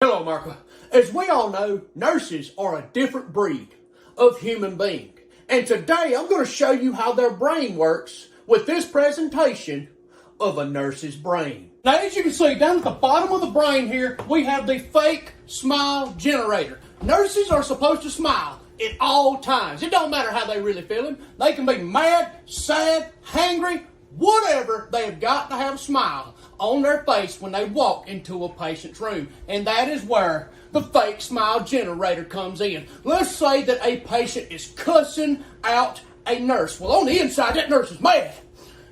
Hello, America. As we all know, nurses are a different breed of human being. And today I'm going to show you how their brain works with this presentation of a nurse's brain. Now, as you can see, down at the bottom of the brain here, we have the fake smile generator. Nurses are supposed to smile at all times. It don't matter how they really feeling. They can be mad, sad, hangry, whatever. They have got to have a smile on their face when they walk into a patient's room. And that is where the fake smile generator comes in. Let's say that a patient is cussing out a nurse. Well, on the inside, that nurse is mad,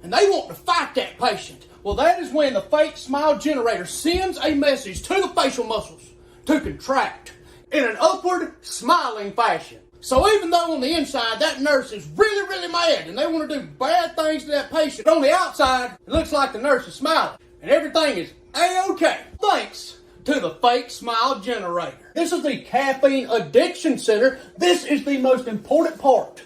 and they want to fight that patient. Well, that is when the fake smile generator sends a message to the facial muscles to contract in an upward smiling fashion. So even though on the inside that nurse is really, really mad and they want to do bad things to that patient, on the outside it looks like the nurse is smiling and everything is A-OK. Thanks to the fake smile generator. This is the caffeine addiction center. This is the most important part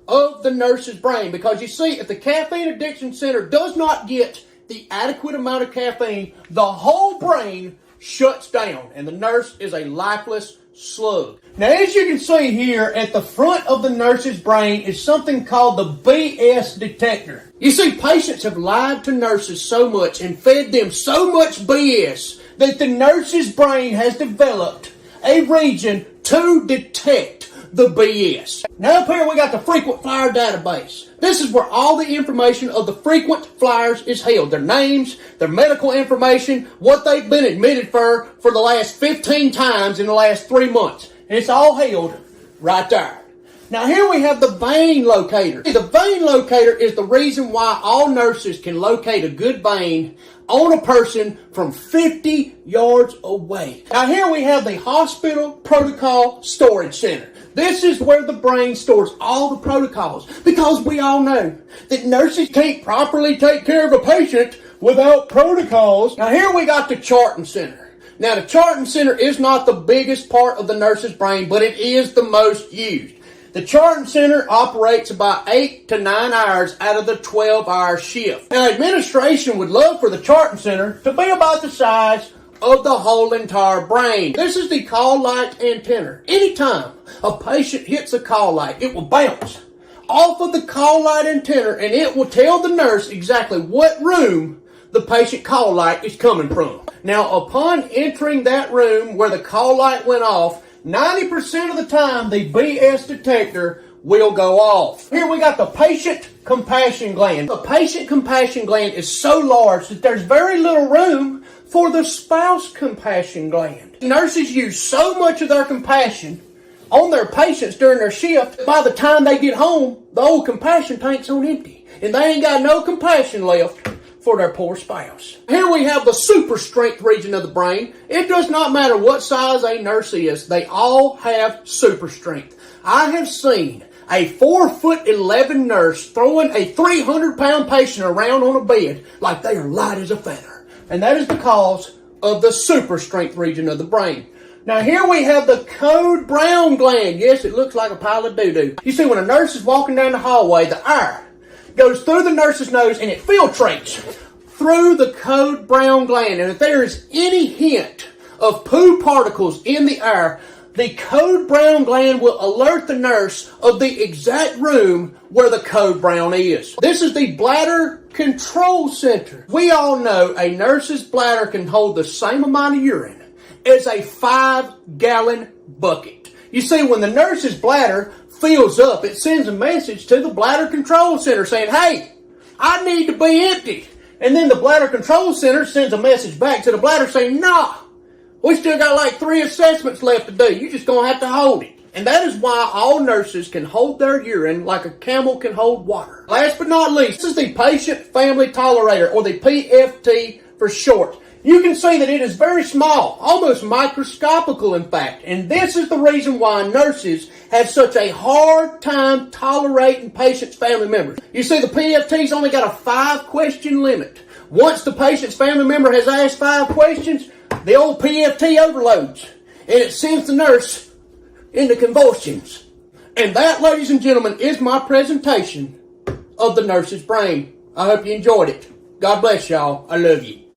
of the nurse's brain, because you see, if the caffeine addiction center does not get the adequate amount of caffeine, the whole brain shuts down and the nurse is a lifeless slug. Now, as you can see here at the front of the nurse's brain is something called the BS detector. You see, patients have lied to nurses so much and fed them so much BS that the nurse's brain has developed a region to detect the BS. Now up here we got the frequent flyer database. This is where all the information of the frequent flyers is held. Their names, their medical information, what they've been admitted for the last 15 times in the last 3 months. And it's all held right there. Now here we have the vein locator. The vein locator is the reason why all nurses can locate a good vein on a person from 50 yards away. Now here we have the hospital protocol storage center. This is where the brain stores all the protocols, because we all know that nurses can't properly take care of a patient without protocols. Now here we got the charting center. Now the charting center is not the biggest part of the nurse's brain, but it is the most used. The charting center operates about 8 to 9 hours out of the 12-hour shift. Now, administration would love for the charting center to be about the size of the whole entire brain. This is the call light antenna. Anytime a patient hits a call light, it will bounce off of the call light antenna and it will tell the nurse exactly what room the patient call light is coming from. Now, upon entering that room where the call light went off, 90% of the time, the BS detector will go off. Here we got the patient compassion gland. The patient compassion gland is so large that there's very little room for the spouse compassion gland. Nurses use so much of their compassion on their patients during their shift, by the time they get home, the old compassion tank's on empty. And they ain't got no compassion left for their poor spouse. Here we have the super strength region of the brain. It does not matter what size a nurse is, they all have super strength. I have seen a 4'11" nurse throwing a 300-pound patient around on a bed like they are light as a feather. And that is because of the super strength region of the brain. Now here we have the Code Brown gland. Yes, it looks like a pile of doo-doo. You see, when a nurse is walking down the hallway, the air goes through the nurse's nose and it filtrates through the Code Brown gland. And if there is any hint of poo particles in the air, the Code Brown gland will alert the nurse of the exact room where the Code Brown is. This is the bladder control center. We all know a nurse's bladder can hold the same amount of urine as a 5-gallon bucket. You see, when the nurse's bladder fills up, it sends a message to the bladder control center saying, hey, I need to be empty. And then the bladder control center sends a message back to the bladder saying, nah, we still got like 3 assessments left to do. You're just going to have to hold it. And that is why all nurses can hold their urine like a camel can hold water. Last but not least, this is the patient family tolerator, or the PFT for short. You can see that it is very small, almost microscopical in fact. And this is the reason why nurses have such a hard time tolerating patients' family members. You see, the PFT's only got a 5-question limit. Once the patient's family member has asked 5 questions, the old PFT overloads and it sends the nurse into convulsions. And that, ladies and gentlemen, is my presentation of the nurse's brain. I hope you enjoyed it. God bless y'all. I love you.